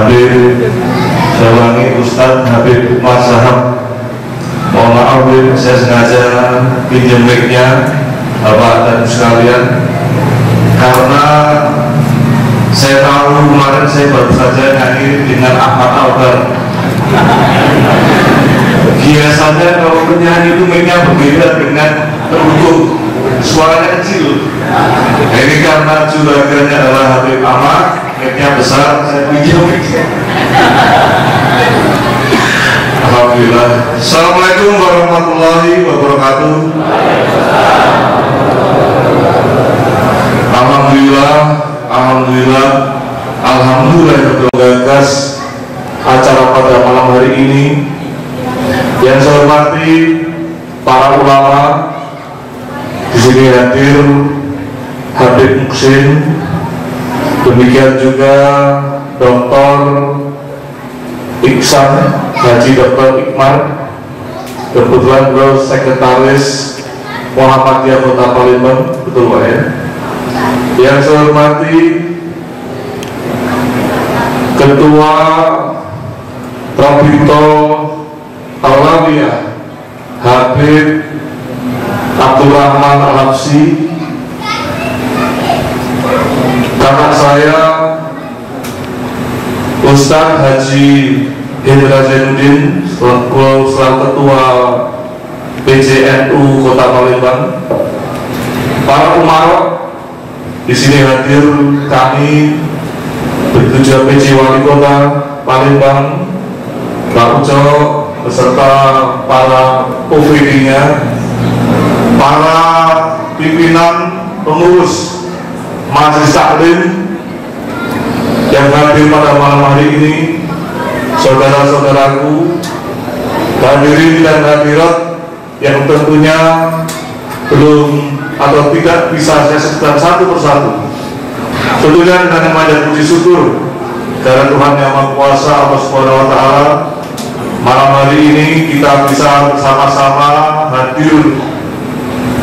Habib, saya ulangi, Ustadz Habib Umar Sahab. Mohon maaf, saya sengaja pinjam mic-nya Bapak dan sekalian, karena saya tahu kemarin saya baru saja nyanyi dengan Ahmad Albar. Biasanya kalau penyanyi itu mic-nya berbeda dengan pendukung, suaranya kecil. Ini karena juragannya adalah Habib Ahmad, mic-nya besar, saya pinjam mic-nya. Alhamdulillah. Assalamualaikum warahmatullahi wabarakatuh. Alhamdulillah, alhamdulillah, alhamdulillah bergagas acara pada malam hari ini. Yang saya hormati para ulama di sini hadir, Habib Muksin, demikian juga Dr. Iksan, Haji Dr. Ikmar, kebetulan beliau sekretaris Muhammadiyah Kota Palembang, betul Pak ya? Yang saya hormati Ketua Rabito Alawiyah Habib Abdurrahman Al-Habsyi, kakak saya Ustadz Haji Hendra Zainuddin selaku Ketua PJNU Kota Palembang, para umarok di sini hadir, kami bertujuan PJ Wali Kota Palembang, Pak Uco beserta para OVD-nya, para pimpinan pengurus Majelis Taklim yang hadir pada malam hari ini, saudara-saudaraku, hadirin dan hadirat yang tentunya belum atau tidak bisa saya sebutkan satu persatu. Tentunya dengan memanjat puji syukur karena Tuhan Yang Maha Kuasa Allah Subhanahu wa Ta'ala, malam hari ini kita bisa bersama-sama hadir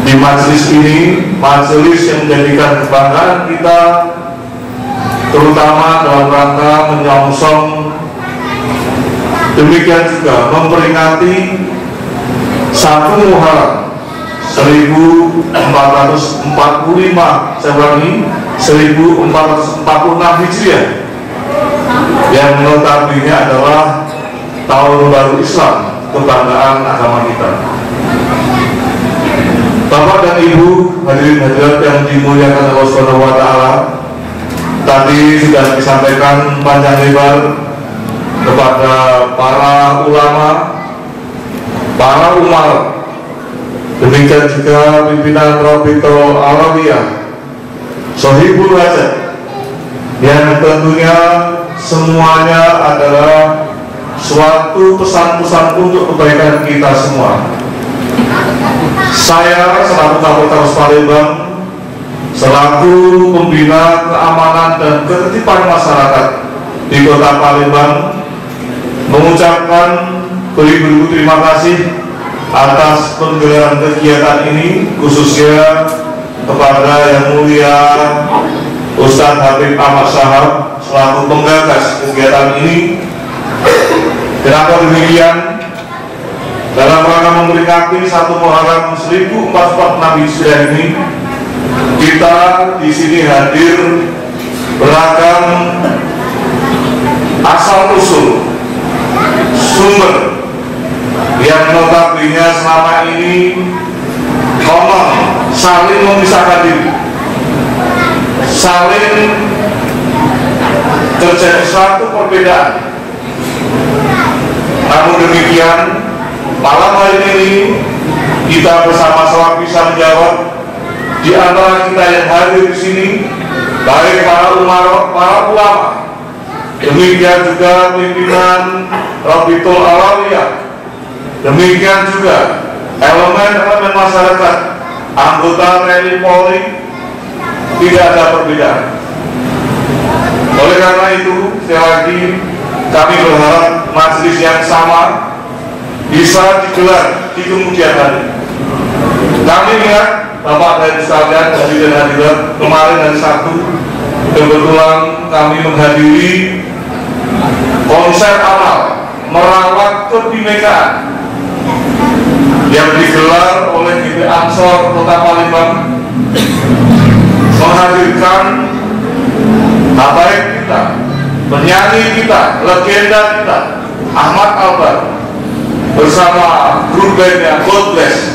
di majelis ini, majelis yang menjadikan kebanggaan kita, terutama dalam rangka menyongsong, demikian juga memperingati 1 Muharram 1445, saya ulangi, 1446 Hijriah, yang notabene adalah tahun baru Islam, kebanggaan agama kita. Bapak dan Ibu hadirin hadirat yang dimuliakan Allah Subhanahu wa Ta'ala, tadi sudah disampaikan panjang lebar kepada para ulama, para umar, demikian juga pimpinan Rabito Alawiyah, Sohibul Hajat, yang tentunya semuanya adalah suatu pesan-pesan untuk kebaikan kita semua. Saya selaku Kapolres Palembang, selaku pembina keamanan dan ketertiban masyarakat di Kota Palembang, mengucapkan beribu-ribu terima kasih atas penggelaran kegiatan ini, khususnya kepada Yang Mulia Ustadz Habib Ahmad Sahab selaku penggagas kegiatan ini. Kenapa demikian? Dalam rangka memperingati 1 Muharram 1446 Hijriah ini, kita di sini hadir beragam asal usul sumber yang notabene selama ini konon saling memisahkan diri, saling terjadi suatu perbedaan. Namun demikian, malam hari ini kita bersama-sama bisa menjawab di antara kita yang hadir di sini, baik para umarok, para ulama, demikian juga pimpinan Rabitul Alawiyah, demikian juga elemen-elemen masyarakat, anggota TNI Polri, tidak ada perbedaan. Oleh karena itu, sekali lagi kami berharap majelis yang sama bisa digelar di kemudian hari. Kami lihat Bapak dan sekalian, hadirin dan hadirat, kemarin hari Sabtu kebetulan kami menghadiri konser amal merawat kebinekaan yang digelar oleh GP Ansor Kota Palembang menghadirkan habaib kita, penyanyi kita, legenda kita, Ahmad Albar bersama grup bandnya God Bless,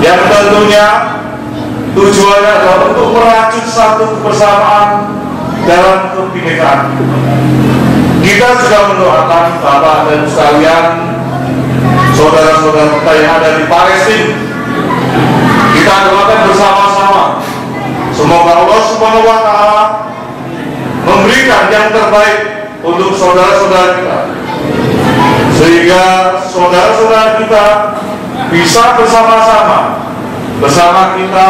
yang tentunya tujuannya adalah untuk merajut satu kebersamaan dalam kebinekaan. Kita juga mendoakan Bapak dan sekalian, saudara-saudara kita yang ada di Palestina. Kita doakan bersama-sama, semoga Allah Subhanahu wa Ta'ala memberikan yang terbaik untuk saudara-saudara kita, sehingga saudara-saudara kita bisa bersama kita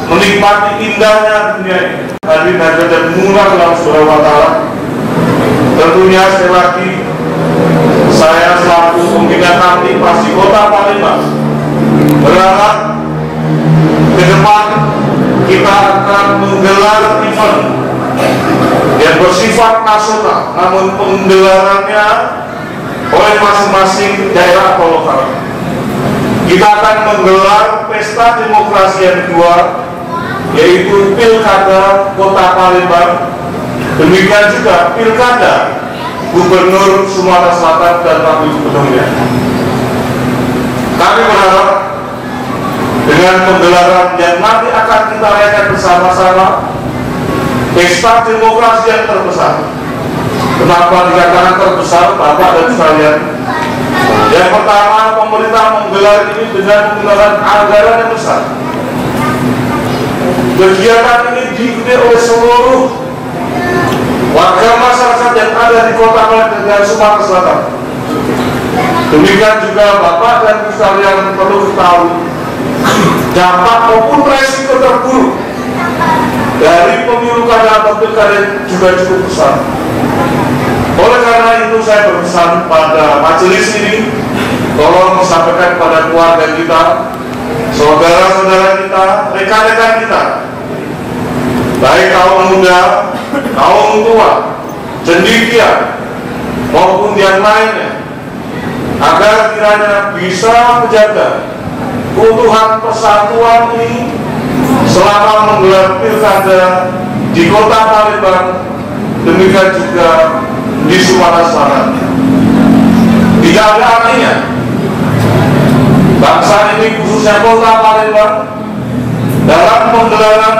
menikmati indahnya dunia ini. Hadirin dan murah dalam Subhanahu wa Ta'ala. Tentunya sekali lagi saya selaku pembina Kamtipmas di Kota Palembang berharap ke depan kita akan menggelar event yang bersifat nasional, namun penggelarannya oleh masing-masing daerah atau lokal. Kita akan menggelar pesta demokrasi yang kedua, yaitu Pilkada Kota Palembang. Demikian juga Pilkada Gubernur Sumatera Selatan dan Wakil Gubernurnya. Kami berharap dengan penggelaran yang nanti akan kita rayakan bersama-sama, pesta demokrasi yang terbesar. Kenapa dikatakan terbesar, Bapak dan sekalian? Yang pertama, pemerintah menggelar ini dengan menggunakan anggaran yang besar. Kegiatan ini diikuti oleh seluruh warga masyarakat yang ada di Kota Palembang dan Sumatera Selatan. Demikian juga Bapak dan Ibu sekalian perlu ketahui, dampak maupun resiko terburuk dari pemilu kada atau pilkada juga cukup besar. Oleh karena itu saya berpesan pada majelis ini, tolong disampaikan kepada keluarga kita, saudara-saudara kita, rekan-rekan kita, baik kaum muda, kaum tua, cendekia maupun yang lainnya, agar kiranya bisa menjaga keutuhan persatuan ini selama menggelar pilkada di Kota Palembang, demikian juga di Sumatera Selatan. Tidak ada artinya bangsa ini, khususnya Kota Palembang, dalam penggelaran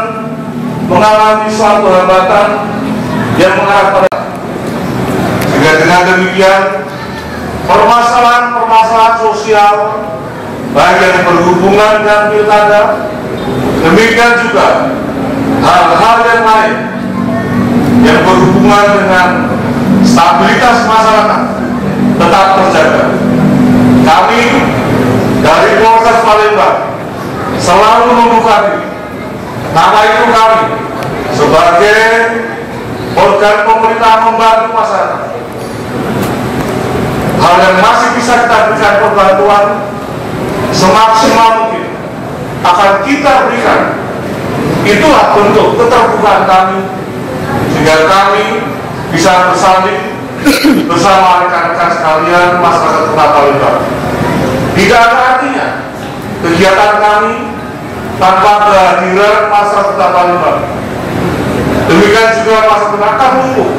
mengalami suatu hambatan yang mengarah pada. Sehingga dengan demikian permasalahan sosial baik yang berhubungan dengan pilkada, demikian juga hal-hal yang lain yang berhubungan dengan stabilitas masyarakat tetap terjaga. Kami dari Polres Palembang selalu membuka diri. Karena itu kami sebagai organ pemerintah membantu masyarakat. Hal yang masih bisa kita berikan perbantuan semaksimal mungkin akan kita berikan. Itulah bentuk keterbukaan kami, sehingga kami bisa bersanding bersama rekan-rekan sekalian masyarakat Kota Palembang. Tidak ada artinya kegiatan kami tanpa kehadiran masyarakat Kota Palembang. Demikian juga masyarakat akan lumpuh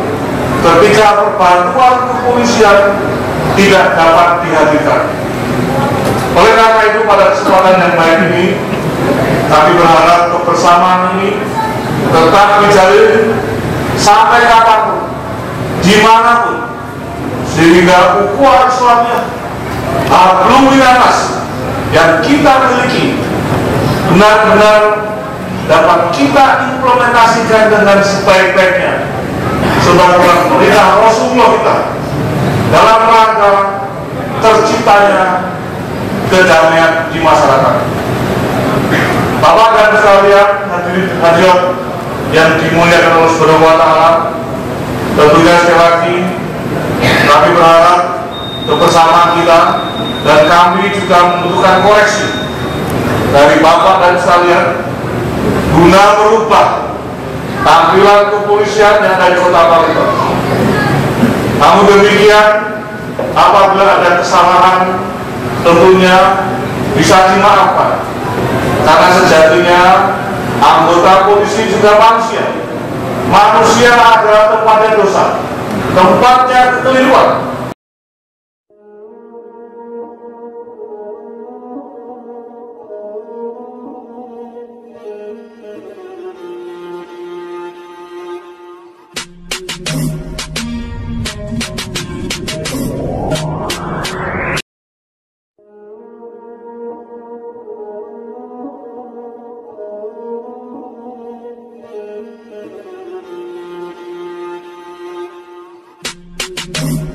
ketika perbantuan kepolisian tidak dapat dihadirkan. Oleh karena itu, pada kesempatan yang baik ini, kami berharap kebersamaan ini tetap dijalin sampai kapanpun, dimanapun, sehingga ukhuwah Islamiyah hablum minanas yang kita miliki benar-benar dapat kita implementasikan dengan sebaik-baiknya sebagai perintah Rasulullah kita dalam rangka terciptanya kedamaian di masyarakat. Bapak dan sekalian, hadirin hadirat yang dimuliakan Allah Subhanahu wa Ta'ala, tentunya sekali lagi kami berharap kebersamaan kita, dan kami juga membutuhkan koreksi dari Bapak dan sekalian guna merubah tampilan kepolisian yang ada di Kota Palembang. Namun demikian, apabila ada kesalahan, tentunya bisa dimaafkan, karena sejatinya anggota polisi juga manusia. Manusia adalah tempatnya dosa, tempatnya kekeliruan. You